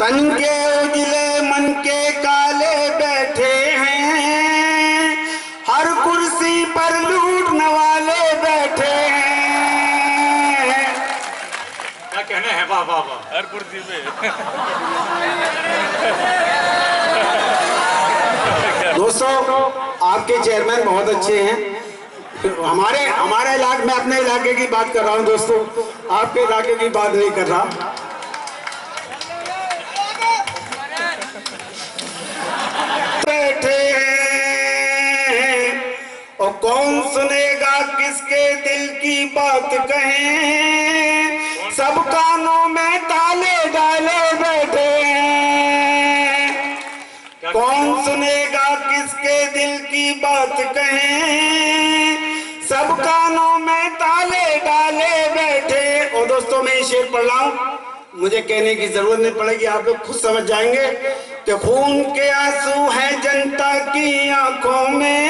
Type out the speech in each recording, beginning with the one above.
तन के उजले मन के काले बैठे हैं, हर कुर्सी पर लूटने वाले बैठे हैं। क्या कहना है? वाह वाह वाह, हर कुर्सी पे। दोस्तों, आपके चेयरमैन बहुत अच्छे हैं। हमारे इलाके में, अपने इलाके की बात कर रहा हूं दोस्तों, आपके इलाके की बात नहीं कर रहा। बैठे हैं और कौन सुनेगा किसके दिल की बात कहें, सब कानों में ताले डाले बैठे हैं। कौन सुनेगा किसके दिल की बात कहें, सब कानों में ताले डाले बैठे। और दोस्तों, मैं ये शेर पढ़ रहा हूं, मुझे कहने की जरूरत नहीं पड़ेगी, आप लोग खुद समझ जाएंगे कि खून के आंसू हैं जनता की आंखों में,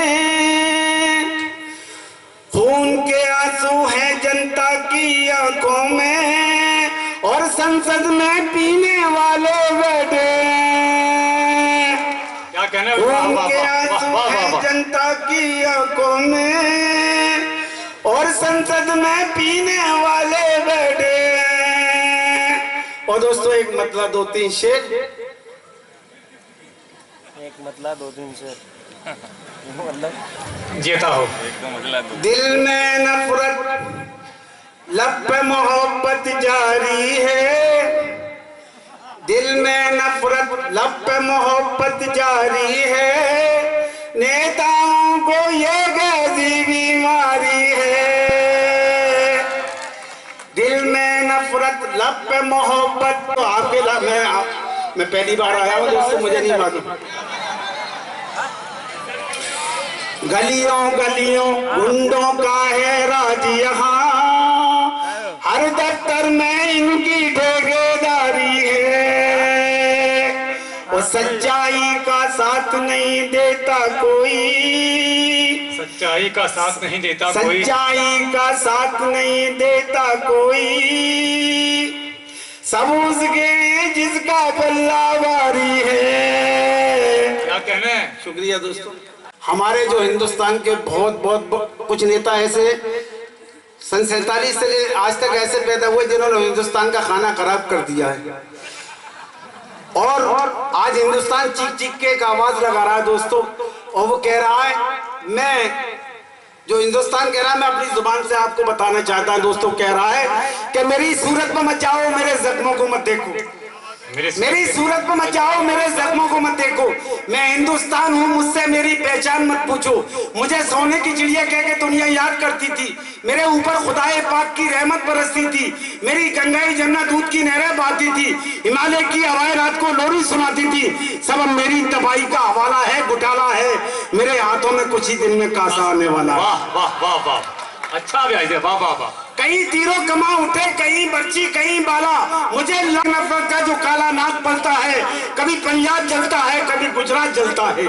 खून के आंसू हैं जनता की आंखों में, और संसद में पीने वाले बैठे हैं। क्या कहना? खून के आंसू हैं जनता की आंखों में, और संसद में पीने वाले बैठे हैं। और दोस्तों, एक मतलब दो तीन शेर, एक मतलब दो तीन शेर मतलब जेता हो। दिल में नफरत लब पे मोहब्बत जारी है, दिल में नफरत लब पे मोहब्बत जारी है, नेताओं को ये गैसी बीमारी है। दिल में नफरत लब पे मोहब्बत, तो आपके मैं पहली बार आया हूँ दोस्तों, मुझे नहीं मालूम। गलियों गलियों गुंडों का है राज यहाँ, हर दफ्तर में इनकी ठेकेदारी है, और सच्चाई का साथ नहीं देता कोई, सच्चाई का साथ नहीं देता कोई, सच्चाई का साथ नहीं देता कोई, सब उसके जिसका गल्ला बारी है। क्या कहना है? शुक्रिया दोस्तों। हमारे जो हिंदुस्तान के बहुत कुछ नेता ऐसे सन 47 से आज तक ऐसे पैदा हुए जिन्होंने हिंदुस्तान का खाना खराब कर दिया है, और आज हिंदुस्तान चीख चीख के एक आवाज लगा रहा है दोस्तों, और वो कह रहा है, मैं जो हिंदुस्तान कह रहा है, मैं अपनी जुबान से आपको बताना चाहता हूं दोस्तों, कह रहा है कि मेरी सूरत पर मत जाओ, मेरे जख्मों को मत देखो, मेरी सूरत पर मत जाओ, मेरे जख्मों को मत देखो, मैं हिंदुस्तान हूँ, मुझसे मेरी पहचान मत पूछो, मुझे सोने की चिड़िया कह के दुनिया याद करती थी, मेरे ऊपर खुदाए पाक की रहमत बरसती थी, मेरी गंगाई जन्नत दूध की नहरें बहती थी, हिमालय की हवाएं रात को लोरी सुनाती थी, सब अब मेरी तबाही का हवाला है, घोटाला है, मेरे हाथों में कुछ ही दिन में कासा आने वाला है। वाह वाह वाह वाह, अच्छा भी आई, वाह वाह वाह। कई तीरों कमा उठे, कहीं बर्ची कहीं बाला, मुझे नफरत का जो काला नाग पलता है, कभी पंजाब जलता है, कभी गुजरात जलता है।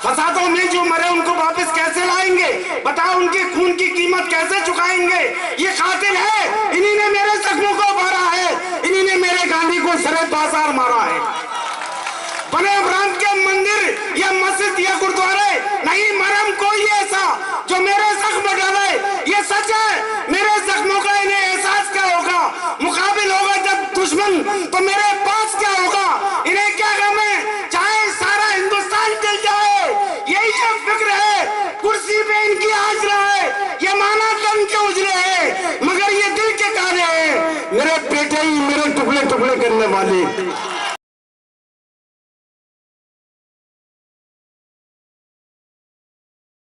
फसादों में जो मरे उनको वापस कैसे लाएंगे, बताओ उनके खून की कीमत कैसे चुकाएंगे? ये कातिल है, इन्हीं ने मेरे जख्मों को मारा है, इन्हीं ने मेरे गांधी को सरे बाजार मारा है। बने अब्राहम के मंदिर या मस्जिद या गुरुद्वारे नहीं, मरम कोई ऐसा जो मेरे जख्म डाले, ये सच है, मेरे जख्मों का इन्हें एहसास क्या होगा, मुकाबिल होगा जब दुश्मन तो मेरे पास क्या होगा, इन्हें क्या गम है चाहे सारा हिंदुस्तान जल जाए, यही जो फिक्र है कुर्सी पे इनकी आज रहे, ये माना तन के उजले है मगर ये दिल के काले हैं, मेरे बेटे ही मेरे टुकड़े टुकड़े करने वाले।